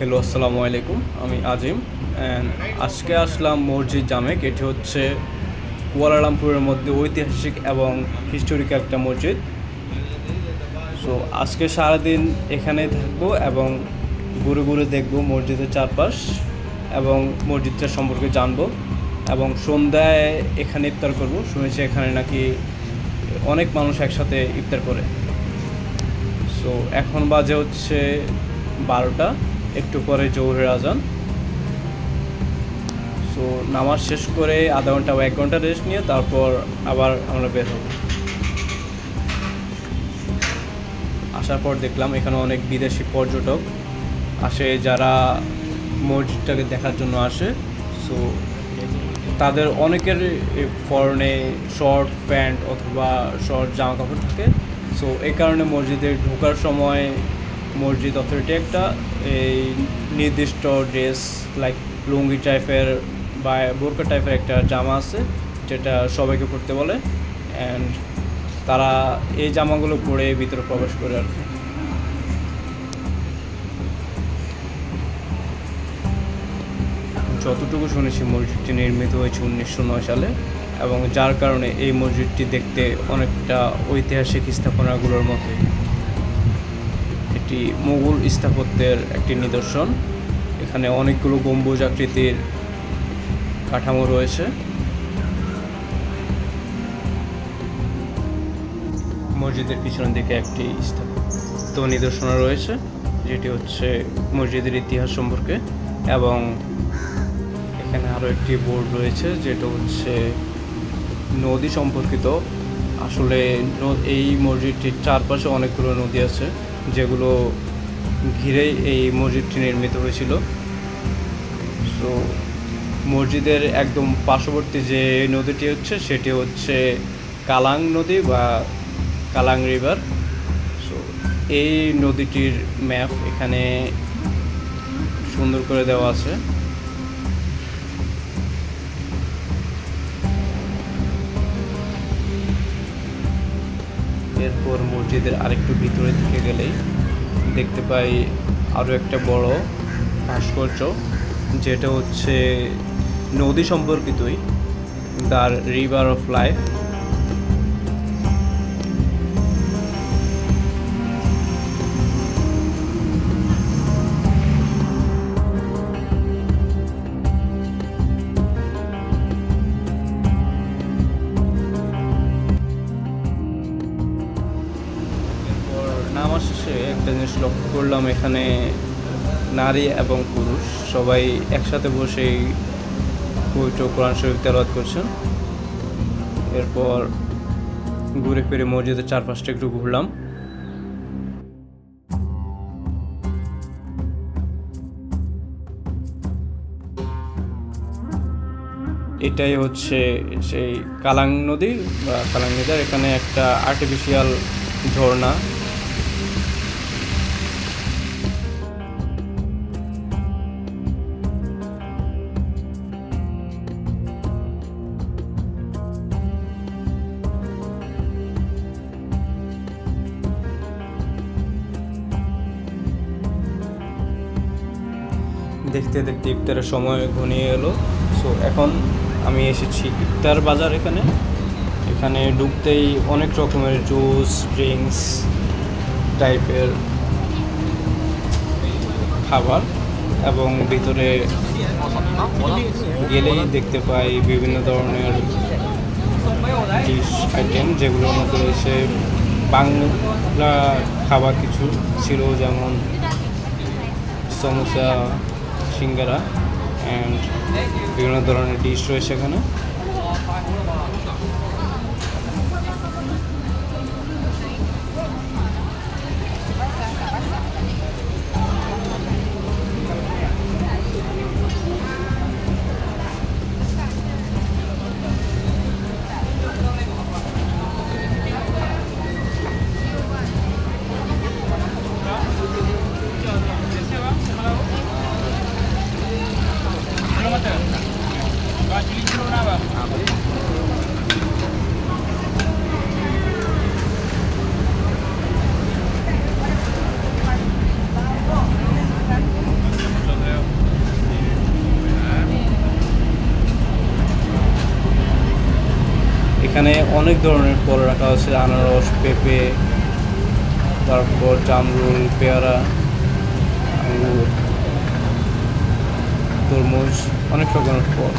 Hello, আসসালামু আলাইকুম। আমি আজিম অ্যান্ড আজকে আসলাম মসজিদ জামেক। এটি হচ্ছে কুয়ালালামপুরের মধ্যে ঐতিহাসিক এবং হিস্টোরিক্যাল একটা মসজিদ। সো আজকে সারাদিন এখানেই থাকবো এবং ঘুরে ঘুরে দেখবো মসজিদের চারপাশ এবং মসজিদটা সম্পর্কে জানবো এবং সন্ধ্যায় এখানে ইফতার করব। শুনেছি এখানে নাকি অনেক মানুষ একসাথে ইফতার করে। সো এখন বাজে হচ্ছে 12টা, একটু পরে জোহরের আজান। সো নামাজ শেষ করে আধা ঘন্টা বা 1 ঘন্টা রেস্ট নিয়ে তারপর আবার আমরা বের হব। আসার পর দেখলাম এখানে অনেক বিদেশি পর্যটক আসে যারা মসজিদটাকে দেখার জন্য আসে। সো তাদের অনেকের পরনে শর্ট প্যান্ট অথবা শর্ট জামা কাপড় থাকে। সো এই কারণে মসজিদে ঢোকার সময় মসজিদ অথরিটি একটা এই নির্দিষ্ট ড্রেস লাইক লুঙ্গি টাইপের বা বোরকা টাইপের একটা জামা আছে যেটা সবাইকে পরতে বলে, অ্যান্ড তারা এই জামাগুলো পরে ভিতরে প্রবেশ করে আর কি। যতটুকু শুনেছি মসজিদটি নির্মিত হয়েছে 1909 সালে এবং যার কারণে এই মসজিদটি দেখতে অনেকটা ঐতিহাসিক স্থাপনাগুলোর মতোই। এটি মুঘল স্থাপত্যের একটি নিদর্শন। এখানে অনেকগুলো গম্বুজ আকৃতির কাঠামো রয়েছে। মসজিদের পিছনের দিকে একটি স্থাপত্য নিদর্শন রয়েছে যেটি হচ্ছে মসজিদের ইতিহাস সম্পর্কে, এবং এখানে আরও একটি বোর্ড রয়েছে যেটা হচ্ছে নদী সম্পর্কিত। আসলে এই মসজিদটির চারপাশে অনেকগুলো নদী আছে যেগুলো ঘিরেই এই মসজিদটি নির্মিত হয়েছিল। সো মসজিদের একদম পার্শ্ববর্তী যে নদীটি হচ্ছে সেটি হচ্ছে কালাং নদী বা কালাং রিভার। সো এই নদীটির ম্যাপ এখানে সুন্দর করে দেওয়া আছে। এরপর মসজিদের আরেকটু ভিতরের দিকে গেলেই দেখতে পাই আরও একটা বড় ভাস্কর্য যেটা হচ্ছে নদী সম্পর্কিতই, দ্য রিভার অফ লাইফ। নামাজ শেষে একটা জিনিস লক্ষ্য করলাম, এখানে নারী এবং পুরুষ সবাই একসাথে বসেই পবিত্র কোরআন শরীফ তেলাওয়াত করছেন। এরপর ঘুরে ফিরে মসজিদের চারপাশটা একটু ঘুরলাম। এটাই হচ্ছে সেই কালাং নদী বা কালাং রিভার। এখানে একটা আর্টিফিশিয়াল ঝর্ণা। দেখতে দেখতে ইফতারের সময় ঘনিয়ে এলো। সো এখন আমি এসেছি ইফতার বাজার। এখানে ঢুকতেই অনেক রকমের জুস ড্রিঙ্কস টাইপের খাবার, এবং ভিতরে গেলেই দেখতে পাই বিভিন্ন ধরনের ডিশ আইটেম যেগুলোর মধ্যে রয়েছে বাংলা খাবার কিছু ছিল, যেমন সমোসা, সিঙ্গারা অ্যান্ড বিভিন্ন ধরনের ডিশ রয়েছে এখানে। এখানে অনেক ধরনের ফল রাখা আছে, আনারস, পেঁপে, তারপর জামরুল, পেয়ারা, আঙ্গুর, তরমুজ, অনেক রকমের ফল।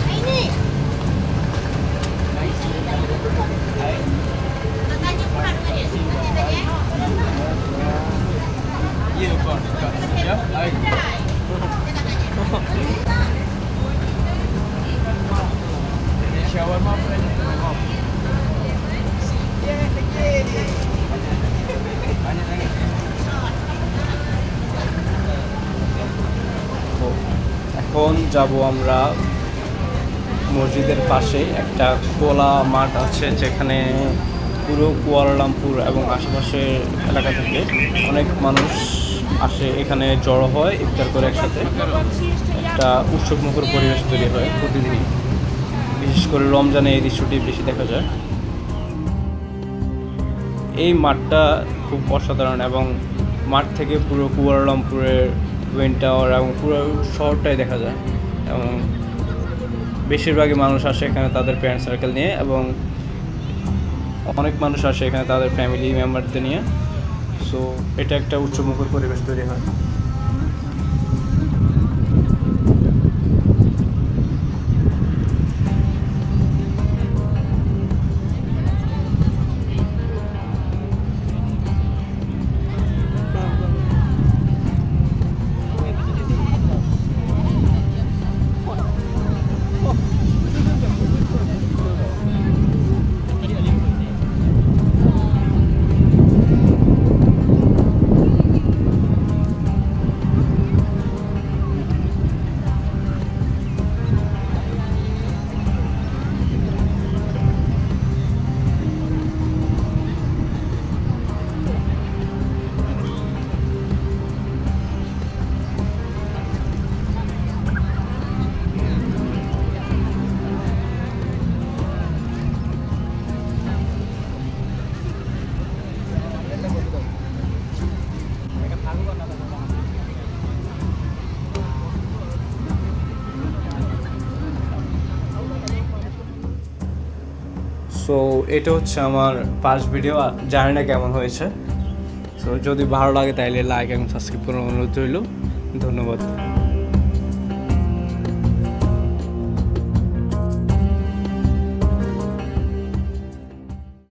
এখন যাব আমরা মসজিদের পাশে একটা খোলা মাঠ আছে, যেখানে পুরো কুয়ালালামপুর এবং আশেপাশের এলাকা থেকে অনেক মানুষ আসে, এখানে জড়ো হয়, ইফতার করে একসাথে। একটা উৎসবমুখর পরিবেশ তৈরি হয় প্রতিদিনই, বিশেষ করে রমজানে এই দৃশ্যটি বেশি দেখা যায়। এই মাঠটা খুব অসাধারণ এবং মাঠ থেকে পুরো কুয়ালালামপুরের টুইন টাওয়ার এবং পুরো শহরটাই দেখা যায়। এবং বেশিরভাগই মানুষ আসে এখানে তাদের ফ্রেন্ড সার্কেল নিয়ে, এবং অনেক মানুষ আসে এখানে তাদের ফ্যামিলি মেম্বারদের নিয়ে। সো এটা একটা উৎসবমুখর পরিবেশ তৈরি হয়। সো এটা হচ্ছে আমার ফার্স্ট ভিডিও, জানি না কেমন হয়েছে। সো যদি ভালো লাগে তাহলে লাইক এবং সাবস্ক্রাইব করার অনুরোধ রইল। ধন্যবাদ।